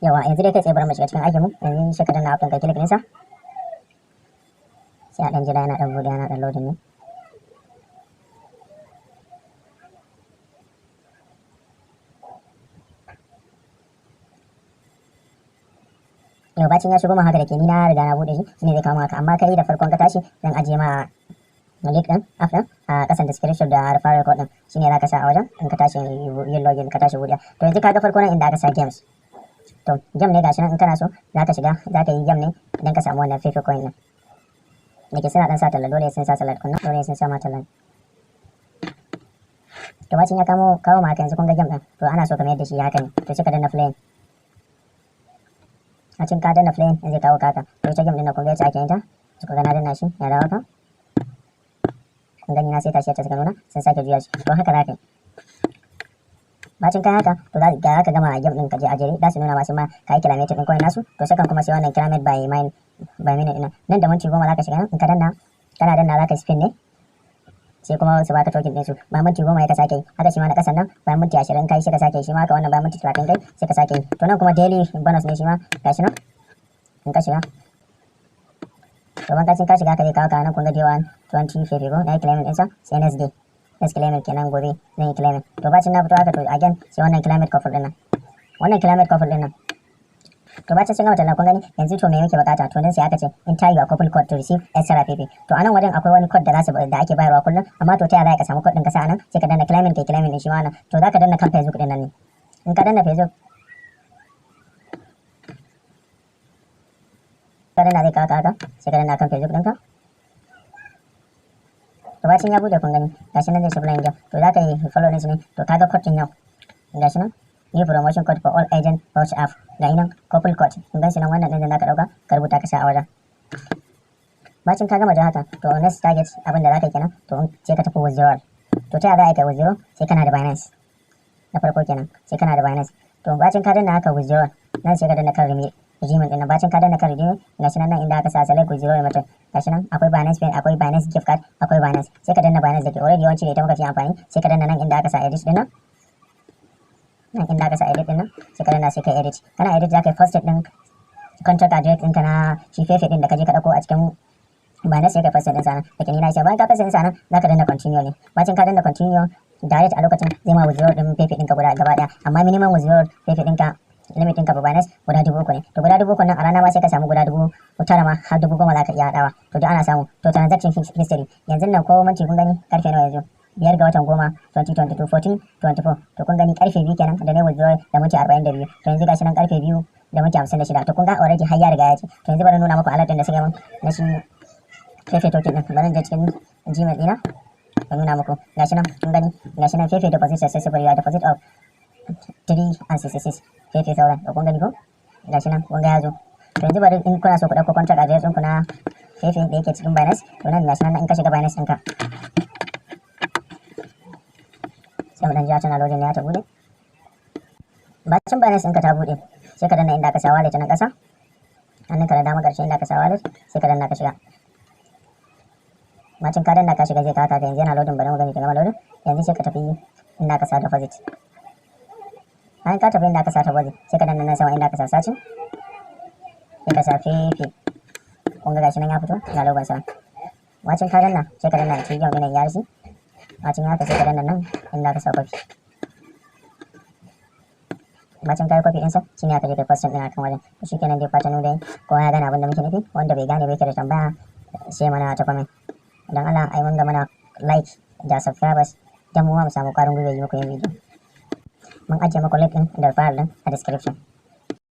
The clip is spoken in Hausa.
yawa yanzu dai kai tsaye bari mu shiga cikin aikin mu. Yanzu sai ka danna app ɗin kai click ɗinsa sai a ɗan jira yana ɗan buɗe yana ɗan loading ne. Yau bacin ya shigo ma haka da ke ni na riga na buɗe shi shine zai kawo haka, amma kai da farkon ka tashi zan ajiye ma link ɗin app ɗin a ƙasan description da referral code ɗin shine za ka sa a wajen in ka tashi yin login ka tashi buɗe. To yanzu ka ga farko nan inda aka sa games, to game ne gashi nan in kana so za ka shiga za ka yi game ne idan ka samu wannan fefe coin ɗin da ke suna ɗan sa talla, dole sun sa salat kunna, dole sun sa ma talla. To bacin ya kawo ma haka yanzu kun ga game ɗin, to ana so ka mayar da shi haka ne, to sai ka danna play. A cikin ka danna play zai kawo kaka, to ita game ɗin na kun ga yadda ake yin ta, suka ga na danna shi ya dawo ka. Kun gani na sai tashi ta suka nuna sun sake juya shi, to haka za ka yi. Bacin kai haka to za ka gama game ɗin ka je a jere, za su nuna masu ma ka yi kilometer ɗin coin nasu, to sakan kuma sai wannan kilometer by minute ɗin nan da minti 10 za ka shiga nan in ka danna kana danna za ka spin ne sai kuma su baka token ɗinsu bayan minti 10 ya ka sake yi, haka shi ma na ƙasan nan bayan minti 20 kai sai ka sake yi, shi ma haka wannan bayan minti 30 kai sai ka sake yi. To nan kuma daily bonus ne shi ma gashi nan in ka shiga, to ban kacin ka shiga ka zai kawo ka nan kun ga day 1 20 February na yi claiming ɗinsa sai next day next claiming kenan gobe zan yi claiming. To bacin na fito haka to again sai wannan climate couple ɗin nan, wannan climate couple ɗin nan, to bacin sun gama talla kun gani yanzu to me muke bukata, to nan sai aka ce enter your couple code to receive extra PP. To anan wajen akwai wani code da ake bayarwa kullum, amma to ta yaya za ka samu code ɗin ka sa anan, sai ka danna claiming kai claiming ɗin shi ma nan, to za ka danna kan Facebook ɗin nan ne, in ka danna Facebook ka danna zai kawo haka sai ka danna kan Facebook ɗinka. To bacin ya bude kun gani gashi nan zai shi blind game, to za ka yi follow ɗin shi ne, to kaga code ɗin yau gashi nan new promotion code for all agent watch app ga nan couple code kun gan shi nan wannan ɗin da ka ɗauka ka rubuta ka sa a wajen. Bacin ka gama da haka to next target abin da za ka yi kenan, to sai ka tafi withdrawal. To ta yaya za a yi ka withdraw, sai kana da Binance na farko kenan, sai kana da Binance. To bacin ka danna haka withdrawal nan sai ka danna kan redeeming ɗin nan, bacin ka danna kan redeeming gashi nan inda aka sa select withdrawal method gashi nan akwai Binance Pay, akwai Binance gift card, akwai Binance, sai ka danna Binance da ke already yawanci da ita muka fi amfani, sai ka danna nan inda aka sa edit ɗin nan, nan inda aka sa edit ɗin nan sai ka danna sai ka edit, kana edit za ka yi first ɗin contract address ɗinka na shi fefe ɗin da ka je ka ɗauko a cikin Binance sai ka first ɗin sa nan da ke ni na isa, bayan ka first ɗin sa nan za ka danna continue ne, bacin ka danna continue direct a lokacin zai ma withdraw ɗin fefe ɗinka gaba ɗaya, amma minimum withdraw fefe ɗinka limit ɗinka ba Binance guda 3,000 ne, to guda 3,000 nan a rana ma sai ka samu guda 9,000 ma har 10,000 za ka iya haɗawa, to duk ana samu. To transaction history yanzu nan ko minti kun gani karfe nawa yanzu 5 ga watan 10 2022 14:24, to kun gani karfe 2 kenan da ne withdraw da minti 42, to yanzu gashi nan karfe 2 da minti 56, to kun ga already har ya riga ya ci. To yanzu bari nuna muku alert ɗin da suka yi min na shi fefe token ɗin, bari je cikin Gmail ɗina ba nuna muku gashi nan kun gani gashi nan fefe deposit successful, ya deposit of 3.66 fefe sauran, to kun gani ko gashi nan kun ga ya zo. To yanzu bari in kuna so ku ɗauko contract address ɗinku na fefe da yake cikin Binance, to nan gashi nan in ka shiga Binance ɗinka sai mu dan jira tana loading ne ta bude. Bacin Binance ɗinka ta bude sai ka danna inda aka sa wallet nan ƙasa, hannunka da dama ƙarshe inda aka sa wallet sai ka danna ka shiga. Bacin ka danna ka shiga zai kawo ka yanzu yana loading, bari mu gani ta gama loading. Yanzu sai ka tafi inda aka sa deposit, bayan ka tafi inda aka sa deposit sai ka danna nan sama inda aka sa searching sai ka sa fefe, kun ga gashi nan ya fito ga logon sa. Bacin ka danna sai ka danna cikin yau ya risi, bacin haka sai ka danna nan inda aka sa copy, bacin kai copy ɗinsa shine aka je kai posting ɗin akan wajen. To shikenan dai fatan dai kowa ya gane abin da muke nufi, wanda bai gane bai ke da tambaya sai mana ta comment dan Allah ai mun ga mana like da subscribers dan mu ma mu samu ƙwarin gwiwa yi muku yin video. Mun ajiye muku link ɗin da file ɗin a description.